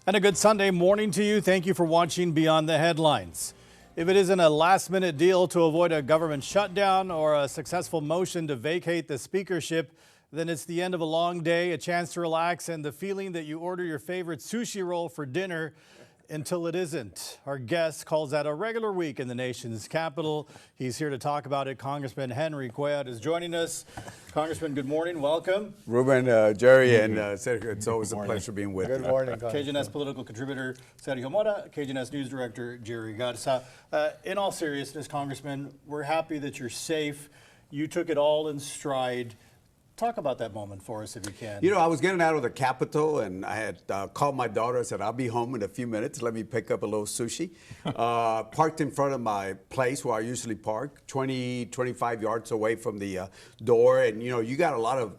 And a good Sunday morning to you. Thank you for watching Beyond the Headlines. If it isn't a last-minute deal to avoid a government shutdown or a successful motion to vacate the speakership, then it's the end of a long day, a chance to relax, and the feeling that you order your favorite sushi roll for dinner until it isn't. Our guest calls that a regular week in the nation's capital. He's here to talk about it. Congressman Henry Cuellar is joining us. Congressman, good morning. Welcome. Ruben, Jerry, and Sergio, it's always a pleasure being with you. Good morning, KGNS political contributor Sergio Mora, KGNS news director Jerry Garza. In all seriousness, Congressman, we're happy that you're safe. You took it all in stride. Talk about that moment for us if you can. You know, I was getting out of the Capitol and I had called my daughter. I said, I'll be home in a few minutes. Let me pick up a little sushi. Parked in front of my place where I usually park, 25 yards away from the door. And, you know, you got a lot of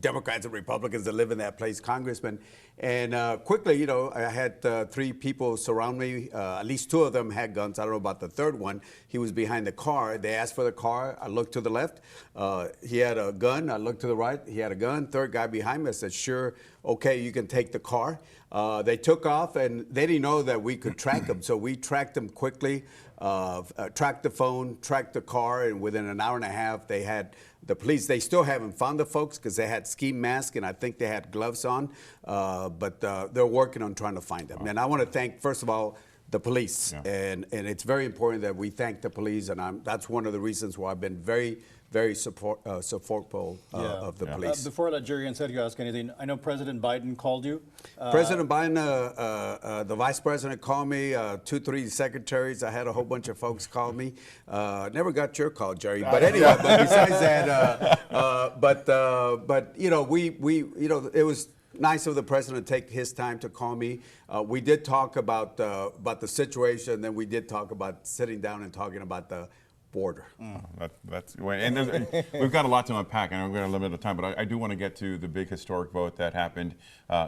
Democrats and Republicans that live in that place, Congressman. And quickly, you know, I had three people surround me. At least two of them had guns. I don't know about the third one. He was behind the car. They asked for the car. I looked to the left. He had a gun. I looked to the right. He had a gun. Third guy behind me. I said, sure, okay, you can take the car. They took off, and they didn't know that we could track them. So we tracked them quickly, tracked the phone, tracked the car, and within an hour and a half, they had the police. They still haven't found the folks because they had ski masks, and I think they had gloves on. But they're working on trying to find them. And I want to thank, first of all, the police. Yeah. And it's very important that we thank the police, and that's one of the reasons why I've been very supportful of the police. Before I let Jerry and Sergio ask anything, I know President Biden called you. President Biden, the vice president called me, 2, 3 secretaries. I had a whole bunch of folks call me. Never got your call, Jerry. But anyway, but besides that, but you know, you know, it was nice of the president to take his time to call me. We did talk about the situation, then we did talk about sitting down and talking about the border. That's and we've got a lot to unpack, and we're going to limit the time. But I do want to get to the big historic vote that happened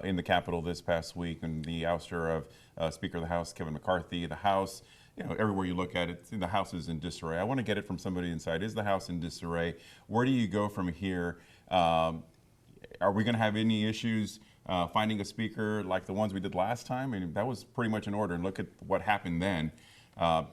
in the Capitol this past week, and the ouster of Speaker of the House Kevin McCarthy. The House, you know, everywhere you look at it, the House is in disarray. I want to get it from somebody inside. Is the House in disarray? Where do you go from here? Are we going to have any issues finding a speaker like the ones we did last time? I mean, that was pretty much in order. And look at what happened then.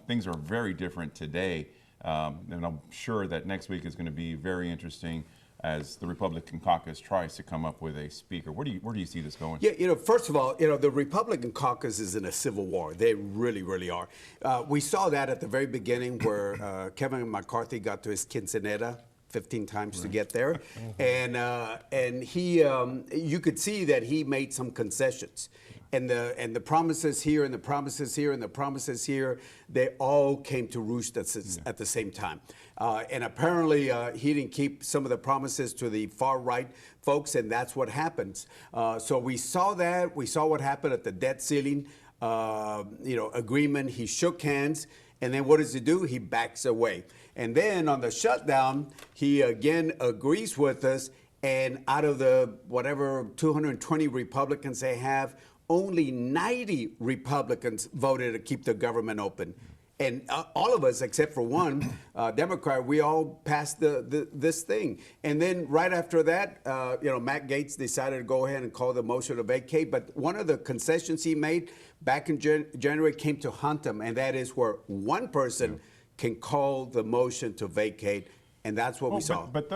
Things are very different today. And I'm sure that next week is going to be very interesting as the Republican caucus tries to come up with a speaker. Where do you see this going? Yeah, you know, first of all, you know, the Republican caucus is in a civil war. They really, really are. We saw that at the very beginning where Kevin McCarthy got to his quinceanera 15 times to get there. And he, you could see that he made some concessions. And the promises here and the promises here and the promises here, they all came to roost at the same time. And apparently he didn't keep some of the promises to the far right folks, and that's what happens. So we saw that. We saw what happened at the debt ceiling you know, agreement. He shook hands, and then what does he do? He backs away. And then on the shutdown, he again agrees with us, and out of the whatever 220 Republicans they have, only 90 Republicans voted to keep the government open. And all of us, except for one Democrat, we all passed this thing. And then right after that, you know, Matt Gaetz decided to go ahead and call the motion to vacate. But one of the concessions he made back in January came to haunt him, and that is where one person can call the motion to vacate. And that's what we saw. But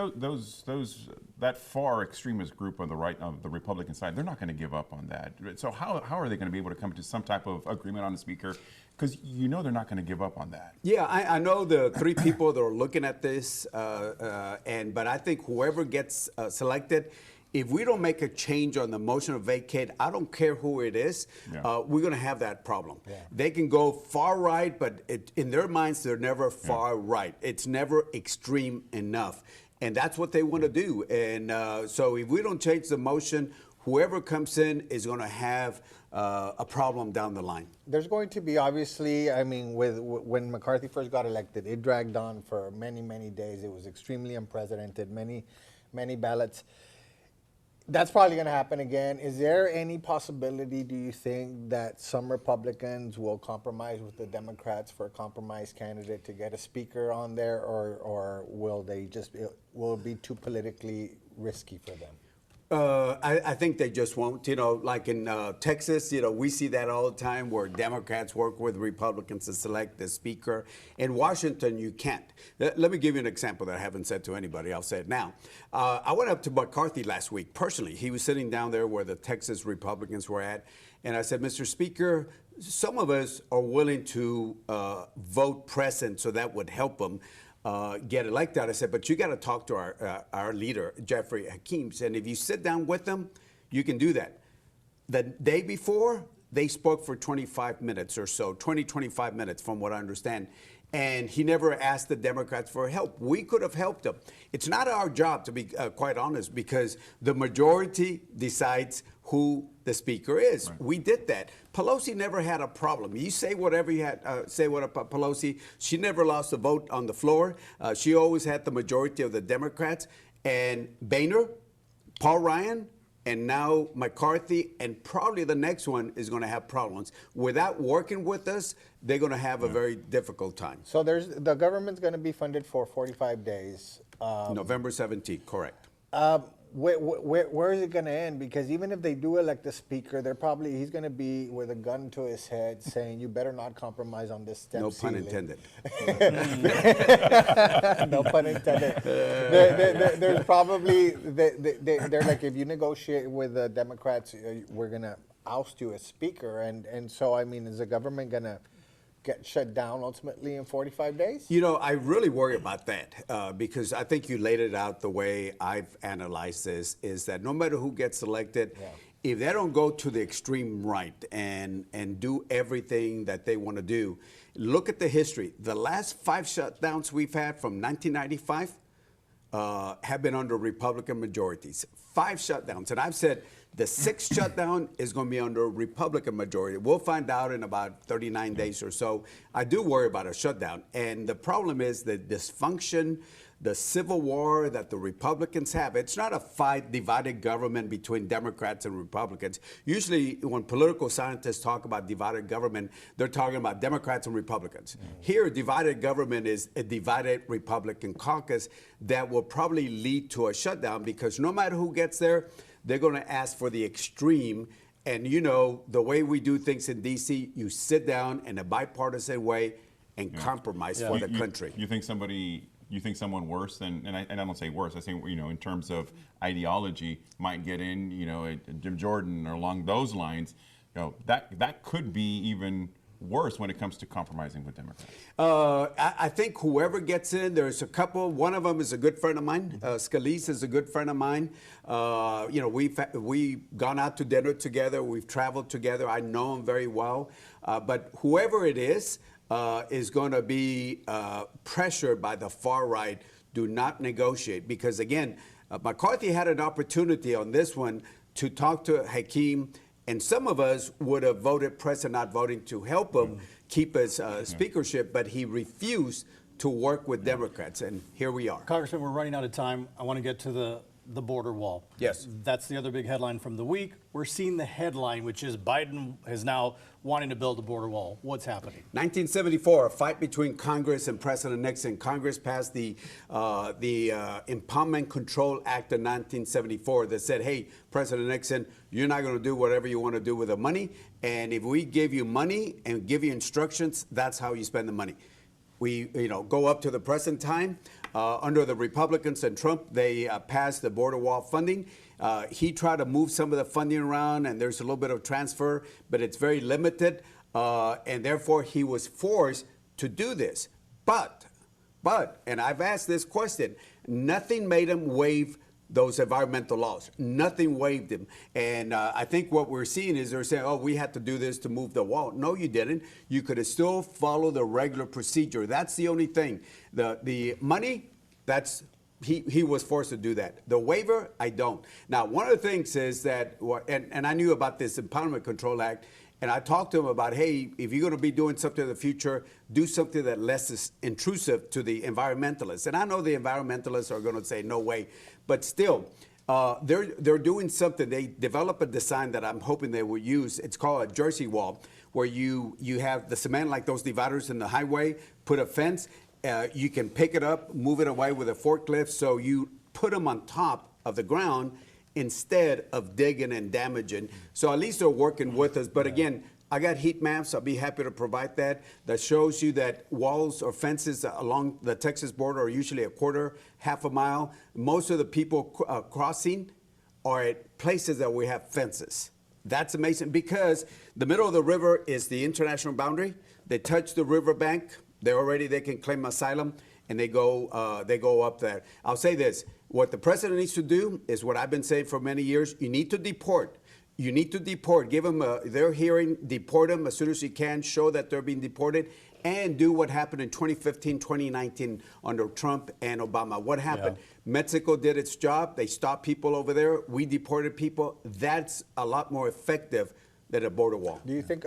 that far extremist group on the right, of the Republican side, they're not going to give up on that. So how are they going to be able to come to some type of agreement on the speaker? Because you know they're not going to give up on that. Yeah, I know the three people that are looking at this, but I think whoever gets selected, if we don't make a change on the motion of vacate, I don't care who it is, we're going to have that problem. Yeah. They can go far right, but in their minds, they're never far right. It's never extreme enough. And that's what they want to do. And so if we don't change the motion, whoever comes in is going to have a problem down the line. There's going to be, obviously, I mean, when McCarthy first got elected, it dragged on for many, many days. It was extremely unprecedented, many ballots. That's probably going to happen again. Is there any possibility, do you think, that some Republicans will compromise with the Democrats for a compromise candidate to get a speaker on there, or will it be too politically risky for them? I think they just won't. You know, like in Texas, you know, we see that all the time where Democrats work with Republicans to select the speaker. In Washington, you can't. Let me give you an example that I haven't said to anybody. I'll say it now. I went up to McCarthy last week personally. He was sitting down there where the Texas Republicans were at. And I said, Mr. Speaker, some of us are willing to vote present, so that would help them get elected. I said, but you got to talk to our leader, Jeffrey Hakeem. And if you sit down with them, you can do that. The day before, they spoke for 25 minutes or so, 25 minutes from what I understand. And he never asked the Democrats for help. We could have helped them. It's not our job, to be quite honest, because the majority decides who the speaker is. Right. We did that. Pelosi never had a problem. You say whatever you had say about Pelosi. She never lost a vote on the floor. She always had the majority of the Democrats. And Boehner, Paul Ryan, and now McCarthy, and probably the next one is going to have problems. Without working with us, they're going to have a very difficult time. So the government's going to be funded for 45 days. November 17th, correct. Where is it going to end? Because even if they do elect the speaker, he's going to be with a gun to his head saying, you better not compromise on this step No ceiling. pun intended. No pun intended. There's probably, they're like, if you negotiate with the Democrats, we're going to oust you as speaker. And so, I mean, is the government going to get shut down ultimately in 45 days? You know, I really worry about that because I think you laid it out the way I've analyzed this, is that no matter who gets elected, if they don't go to the extreme right and do everything that they want to do, look at the history. The last 5 shutdowns we've had from 1995 have been under Republican majorities. 5 shutdowns. And I've said the 6th shutdown is going to be under a Republican majority. We'll find out in about 39 days or so. I do worry about a shutdown. And the problem is the dysfunction, the civil war that the Republicans have. It's not a fight, divided government between Democrats and Republicans. Usually when political scientists talk about divided government, they're talking about Democrats and Republicans. Here, divided government is a divided Republican caucus that will probably lead to a shutdown because no matter who gets there, they're going to ask for the extreme. And you know, the way we do things in D.C., you sit down in a bipartisan way and compromise for the country. You think someone worse than, and I don't say worse, I say, you know, in terms of ideology, might get in, you know, Jim Jordan or along those lines, you know, that could be even worse when it comes to compromising with Democrats? I think whoever gets in, there's a couple. One of them is a good friend of mine. Scalise is a good friend of mine. You know, we've gone out to dinner together. We've traveled together. I know him very well. But whoever it is going to be pressured by the far right. Do not negotiate because, again, McCarthy had an opportunity on this one to talk to Hakeem. And some of us would have voted present, not voting to help him keep his speakership, but he refused to work with Democrats, and here we are. Congressman, we're running out of time. I want to get to the border wall. Yes. That's the other big headline from the week. We're seeing the headline, which is Biden is now wanting to build a border wall. What's happening? 1974, a fight between Congress and President Nixon. Congress passed the Impoundment Control Act of 1974 that said, hey, President Nixon, you're not going to do whatever you want to do with the money. And if we give you money and give you instructions, that's how you spend the money. We, go up to the present time. Under the Republicans and Trump, they passed the border wall funding. He tried to move some of the funding around, and there's a little bit of transfer, but it's very limited, and therefore he was forced to do this. But, and I've asked this question, nothing made him waive those environmental laws. Nothing waived them. And I think what we're seeing is they're saying, oh, we had to do this to move the wall. No, you didn't. You could have still followed the regular procedure. That's the only thing. The money, he was forced to do that. The waiver, I don't. Now, one of the things is that, and I knew about this Impoundment Control Act, and I talked to him about, hey, if you're going to be doing something in the future, do something that less is intrusive to the environmentalists. And I know the environmentalists are going to say, no way. But still, they're doing something. They develop a design that I'm hoping they will use. It's called a Jersey wall, where you have the cement like those dividers in the highway, put a fence. You can pick it up, move it away with a forklift. So you put them on top of the ground, instead of digging and damaging. So at least they're working with us. But again, I got heat maps. I'll be happy to provide that. That shows you that walls or fences along the Texas border are usually a quarter, half a mile. Most of the people crossing are at places that we have fences. That's amazing because the middle of the river is the international boundary. They touch the riverbank. They can claim asylum, and they go up there. I'll say this: what the president needs to do is what I've been saying for many years. You need to deport. You need to deport. Give them their hearing. Deport them as soon as you can. Show that they're being deported, and do what happened in 2015, 2019 under Trump and Obama. What happened? Yeah. Mexico did its job. They stopped people over there. We deported people. That's a lot more effective than a border wall. Do you think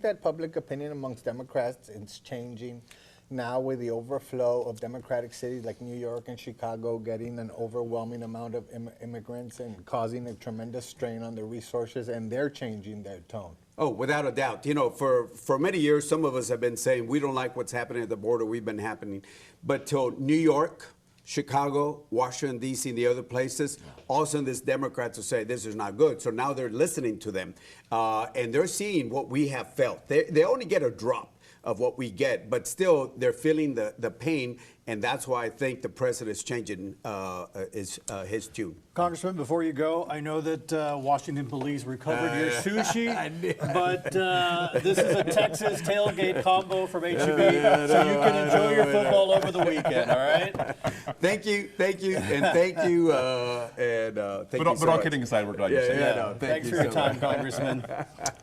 that public opinion amongst Democrats is changing now with the overflow of Democratic cities like New York and Chicago getting an overwhelming amount of immigrants and causing a tremendous strain on their resources, and they're changing their tone? Oh, without a doubt. You know, for many years, some of us have been saying we don't like what's happening at the border. We've been happening. But till New York, Chicago, Washington, D.C., and the other places, all of a sudden these Democrats will say this is not good. So now they're listening to them. And they're seeing what we have felt. They only get a drop of what we get, but still they're feeling the pain, and that's why I think the president is changing his tune. Congressman, before you go, I know that Washington police recovered your sushi, but this is a Texas tailgate combo from HEB, so you can enjoy your football over the weekend, all right? Thank you, and thank you, thank you But all kidding aside, we're glad you're safe. Thanks for your time, Congressman.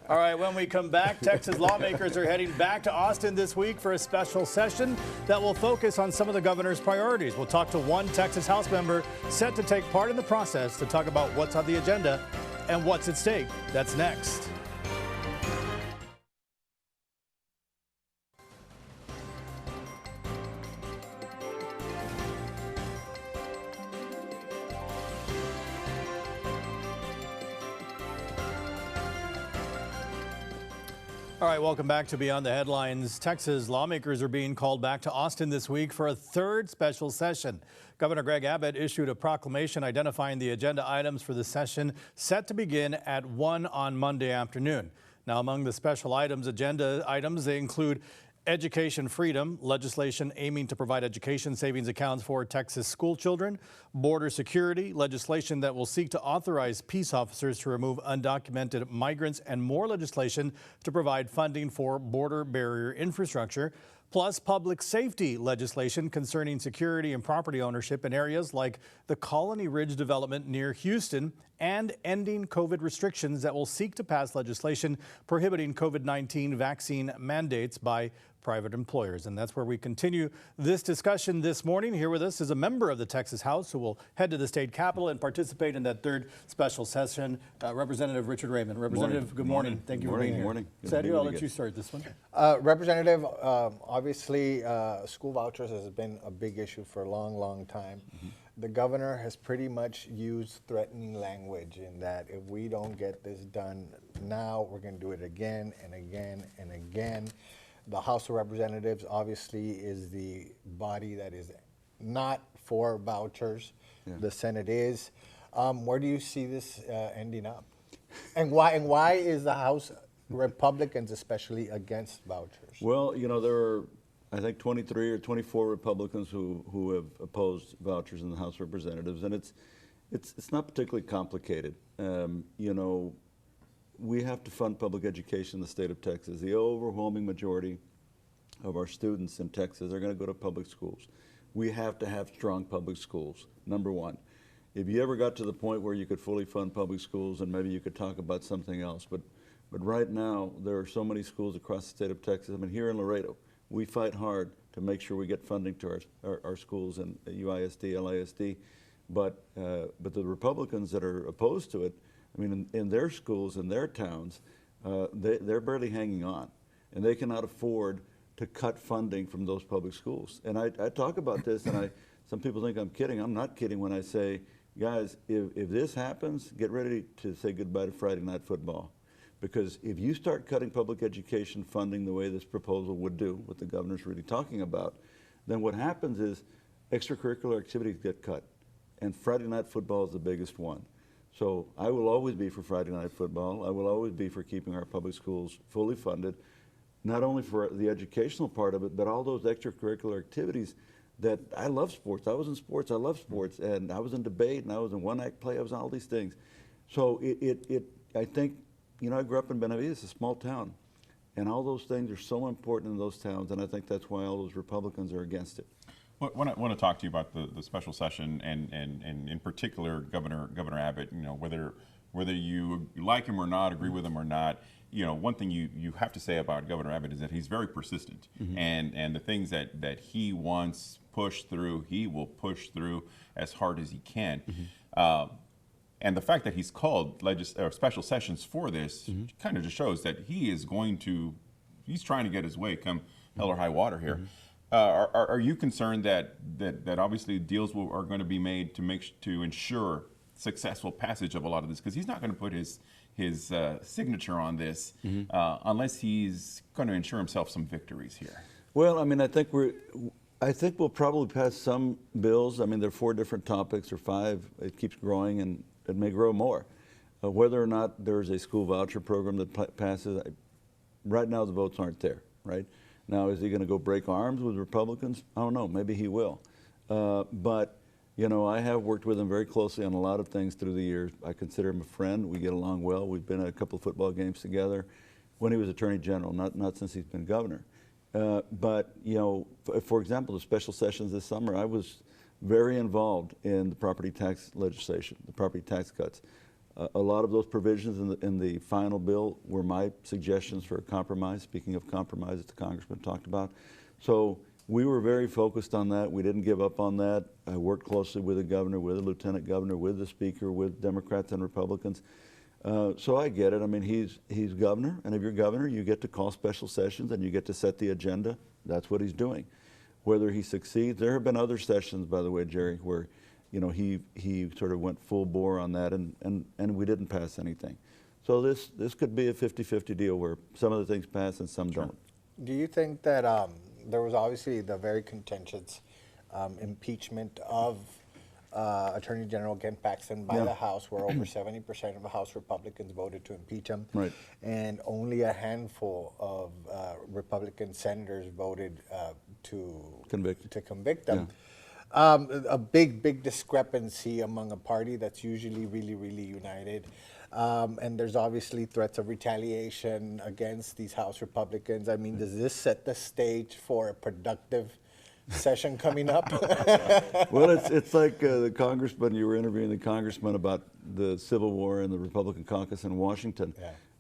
All right, when we come back, Texas lawmakers are heading back to Austin this week for a special session that will focus on some of the governor's priorities. We'll talk to one Texas House member set to take part in the process to talk about what's on the agenda and what's at stake. That's next. All right, welcome back to Beyond the Headlines. Texas lawmakers are being called back to Austin this week for a third special session. Governor Greg Abbott issued a proclamation identifying the agenda items for the session set to begin at 1 on Monday afternoon. Now, among the special agenda items, they include education freedom, legislation aiming to provide education savings accounts for Texas school children, border security, legislation that will seek to authorize peace officers to remove undocumented migrants, and more legislation to provide funding for border barrier infrastructure, plus public safety legislation concerning security and property ownership in areas like the Colony Ridge development near Houston, and ending COVID restrictions that will seek to pass legislation prohibiting COVID-19 vaccine mandates by private employers. And that's where we continue this discussion this morning. Here with us is a member of the Texas House who will head to the state capitol and participate in that third special session, Representative Richard Raymond. Representative, good morning. Thank you for being here. Morning. Sergio, I'll let you start this one. Representative, obviously school vouchers has been a big issue for a long, long time. Mm-hmm. The governor has pretty much used threatening language in that if we don't get this done now, we're going to do it again and again and again. The House of Representatives obviously is the body that is not for vouchers. Yeah. The Senate is. Where do you see this ending up? And why is the House Republicans especially against vouchers? Well, you know, there are, I think, 23 or 24 Republicans who have opposed vouchers in the House of Representatives, and it's not particularly complicated. You know, we have to fund public education in the state of Texas. The overwhelming majority of our students in Texas are going to go to public schools. We have to have strong public schools, number one. If you ever got to the point where you could fully fund public schools, and maybe you could talk about something else, but right now there are so many schools across the state of Texas. I mean, here in Laredo, we fight hard to make sure we get funding to our schools in UISD, LISD, but the Republicans that are opposed to it, I mean, in their schools, in their towns, they're barely hanging on, and they cannot afford to cut funding from those public schools. And I talk about this, and some people think I'm kidding. I'm not kidding when I say, guys, if this happens, get ready to say goodbye to Friday night football. Because if you start cutting public education funding the way this proposal would do, what the governor's really talking about, then what happens is extracurricular activities get cut. And Friday night football is the biggest one. So I will always be for Friday night football. I will always be for keeping our public schools fully funded, not only for the educational part of it, but all those extracurricular activities that I love sports. I was in sports, I love sports, and I was in debate, and I was in one-act play, I was in all these things. So I think, you know, I grew up in Benavides, a small town, and all those things are so important in those towns, and I think that's why all those Republicans are against it. I want to talk to you about the special session and in particular Governor Abbott. You know, whether you like him or not, agree with him or not. You know, one thing you have to say about Governor Abbott is that he's very persistent, and the things that he wants pushed through, he will push through as hard as he can. And the fact that he's called special sessions for this kind of just shows that he's trying to get his way, come hell or high water here. Are you concerned that obviously deals are going to be made to ensure successful passage of a lot of this? Because he's not going to put his signature on this unless he's going to ensure himself some victories here. Well, I mean, I think we'll probably pass some bills. I mean, there are 4 different topics or 5. It keeps growing, and it may grow more. Whether or not there's a school voucher program that passes, right now the votes aren't there, right? Now, is he going to go break arms with Republicans? I don't know. Maybe he will. But, you know, I have worked with him very closely on a lot of things through the years. I consider him a friend. We get along well. We've been at a couple of football games together when he was Attorney General, not since he's been governor. But, you know, for example, the special sessions this summer, I was very involved in the property tax legislation, the property tax cuts. A lot of those provisions in the final bill were my suggestions for a compromise, speaking of compromise that the congressman talked about. So we were very focused on that. We didn't give up on that. I worked closely with the governor, with the lieutenant governor, with the speaker, with Democrats and Republicans. So I get it. I mean, he's governor, and if you're governor, you get to call special sessions and you get to set the agenda. That's what he's doing. Whether he succeeds, there have been other sessions, by the way, Jerry, where you know, he sort of went full bore on that, and we didn't pass anything. So this could be a 50-50 deal where some of the things pass and some don't. Do you think that there was obviously the very contentious impeachment of Attorney General Ken Paxton by the House, where over 70% of the House Republicans voted to impeach him, Right. and only a handful of Republican senators voted to convict them? A big discrepancy among a party that's usually really united. And there's obviously threats of retaliation against these House Republicans. I mean, does this set the stage for a productive session coming up? Well, it's like the congressman, you were interviewing the congressman about the Civil War and the Republican caucus in Washington.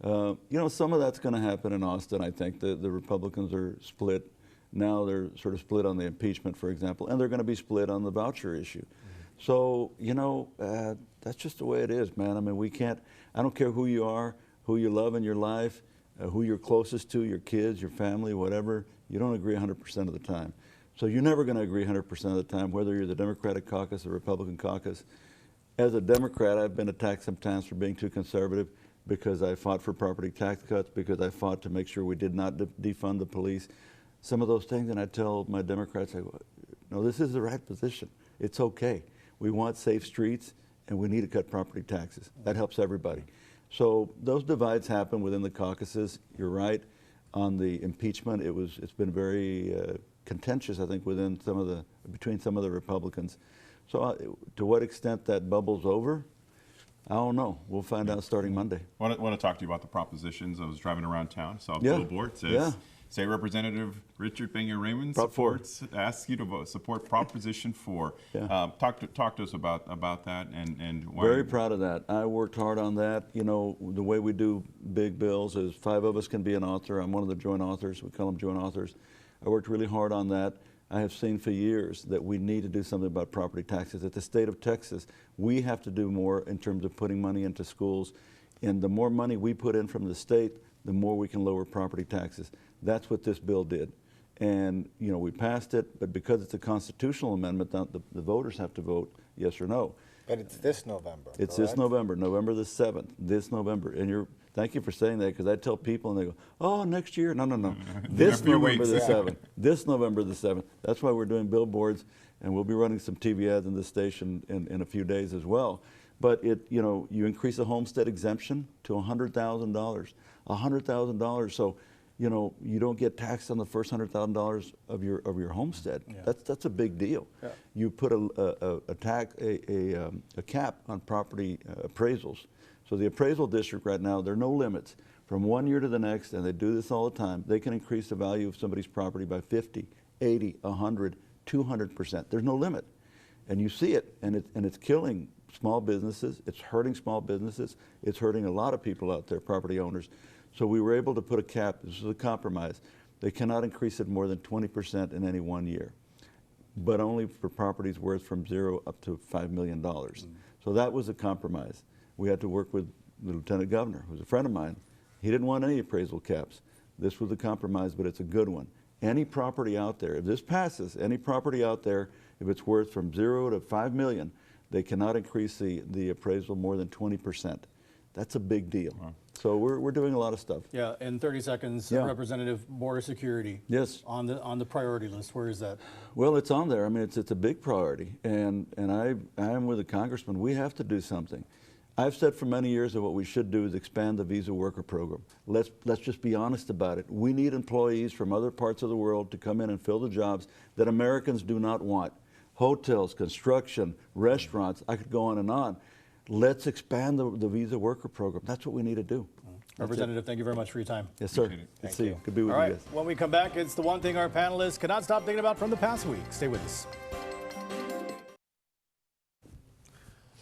You know, some of that's going to happen in Austin, I think. The Republicans are split. Now they're sort of split on the impeachment, for example, and they're going to be split on the voucher issue. So, you know, that's just the way it is, man. I mean, we can't, I don't care who you are, who you love in your life, who you're closest to, your kids, your family, whatever, you don't agree 100% of the time. So you're never going to agree 100% of the time, whether you're the Democratic caucus or Republican caucus. As a Democrat, I've been attacked sometimes for being too conservative because I fought for property tax cuts, because I fought to make sure we did not defund the police. Some of those things, and I tell my Democrats, I go, no, this is the right position. It's okay. We want safe streets, and we need to cut property taxes. That helps everybody. So those divides happen within the caucuses. You're right. On the impeachment, it's been very contentious, I think, between some of the Republicans. So to what extent that bubble's over, I don't know. We'll find out starting Monday. I want to talk to you about the propositions. I was driving around town, saw a billboard says, State Representative Richard Peña Raymond asks you to support Proposition 4. Talk to us about that and why. Very proud of that. I worked hard on that. You know, the way we do big bills is 5 of us can be an author. I'm one of the joint authors. We call them joint authors. I worked really hard on that. I have seen for years that we need to do something about property taxes. At the state of Texas, we have to do more in terms of putting money into schools. And the more money we put in from the state, the more we can lower property taxes. That's what this bill did. And, you know, we passed it, but because it's a constitutional amendment, the voters have to vote yes or no. But it's this November. It's correct? this November, November the 7th, this November. And thank you for saying that, because I tell people and they go, oh, next year. No. This November the 7th. This November the 7th. That's why we're doing billboards, and we'll be running some TV ads in this station in a few days as well. But you increase the homestead exemption to $100,000, $100,000. So, you don't get taxed on the first $100,000 of your homestead. Yeah. That's a big deal. Yeah. You put a cap on property appraisals. So the appraisal district right now, there are no limits. From one year to the next, and they do this all the time, they can increase the value of somebody's property by 50, 80, 100, 200%. There's no limit. And you see it, and it's killing small businesses. It's hurting small businesses. It's hurting a lot of people out there, property owners. So we were able to put a cap. This is a compromise. They cannot increase it more than 20% in any 1 year, but only for properties worth from $0 up to $5 million. So that was a compromise. We had to work with the Lieutenant Governor, who's a friend of mine. He didn't want any appraisal caps. This was a compromise, but it's a good one. Any property out there, if this passes, any property out there, if it's worth from $0 to $5 million, they cannot increase the appraisal more than 20%. That's a big deal. Wow. So we're doing a lot of stuff. Yeah, in 30 seconds, Yeah. Representative, border security. Yes. On the priority list, where is that? Well, it's on there. I mean, it's a big priority, and I am with the congressman. We have to do something. I've said for many years that what we should do is expand the visa worker program. Let's just be honest about it. We need employees from other parts of the world to come in and fill the jobs that Americans do not want. Hotels, construction, restaurants, I could go on and on. Let's expand the visa worker program. That's what we need to do. Representative, thank you very much for your time. Yes, sir. Good to see you. Good to be with All you right, guys. when we come back, it's the one thing our panelists cannot stop thinking about from the past week. Stay with us.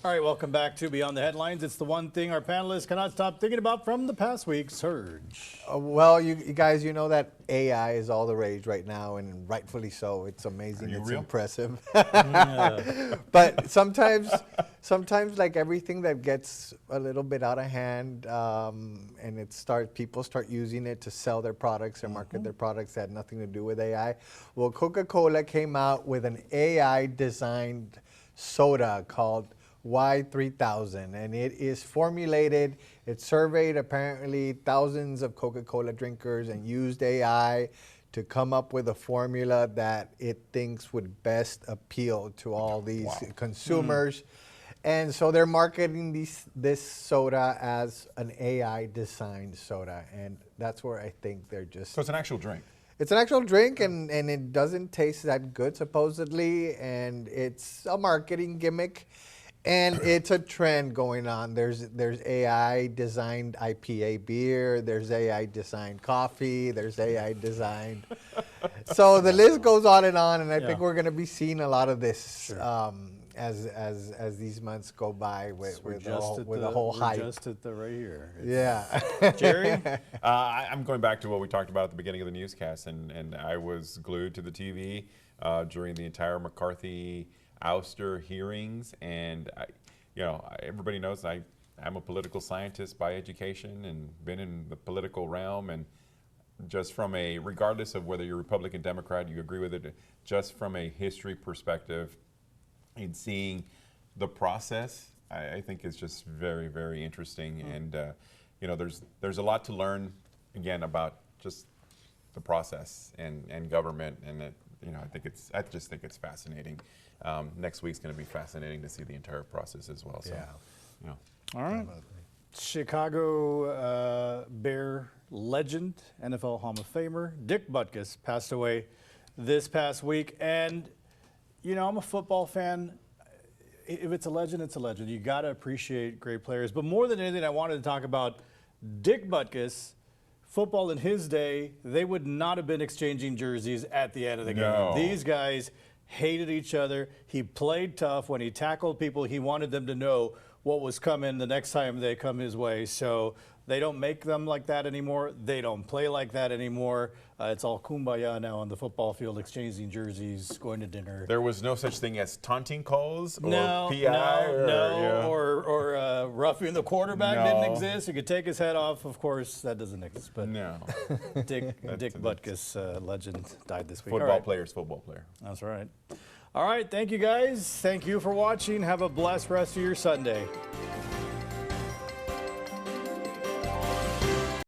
All right, welcome back to Beyond the Headlines. It's the one thing our panelists cannot stop thinking about from the past week. Surge. Well, you guys, you know that AI is all the rage right now, and rightfully so. It's amazing. It's impressive. But sometimes, like everything that gets a little bit out of hand, and people start using it to sell their products or market their products that had nothing to do with AI. Well, Coca-Cola came out with an AI-designed soda called Y3000, and it is formulated, it surveyed apparently thousands of Coca-Cola drinkers and used AI to come up with a formula that it thinks would best appeal to all these consumers. And so they're marketing this soda as an AI designed soda, and that's where I think they're just... So it's an actual drink. It's an actual drink, and it doesn't taste that good supposedly, and it's a marketing gimmick. And it's a trend going on. There's AI designed IPA beer. There's AI designed coffee. There's AI designed. So the list goes on, and I think we're going to be seeing a lot of this as these months go by with the whole hype. Just at the right here. Yeah. Jerry? I'm going back to what we talked about at the beginning of the newscast, and I was glued to the TV during the entire McCarthy ouster hearings, and everybody knows I'm a political scientist by education and been in the political realm, and just from regardless of whether you're Republican, Democrat, you agree with it, just from a history perspective, in seeing the process, I think is just very, very interesting, and there's a lot to learn again about just the process and government, and I just think it's fascinating. Next week's going to be fascinating to see the entire process as well. So, All right. Chicago Bear legend, NFL Hall of Famer, Dick Butkus passed away this past week. And, I'm a football fan. If it's a legend, it's a legend. You got to appreciate great players. But more than anything, I wanted to talk about Dick Butkus. Football in his day, they would not have been exchanging jerseys at the end of the game. These guys hated each other. He played tough. When he tackled people, he wanted them to know what was coming the next time they come his way. So they don't make them like that anymore. They don't play like that anymore. It's all kumbaya now on the football field, exchanging jerseys, going to dinner. there was no such thing as taunting calls or No, PI or roughing the quarterback didn't exist. You could take his head off. Of course, that doesn't exist. But no. Dick Butkus, legend, died this week. All Football right. player's football player. That's right. All right, thank you guys. Thank you for watching. Have a blessed rest of your Sunday.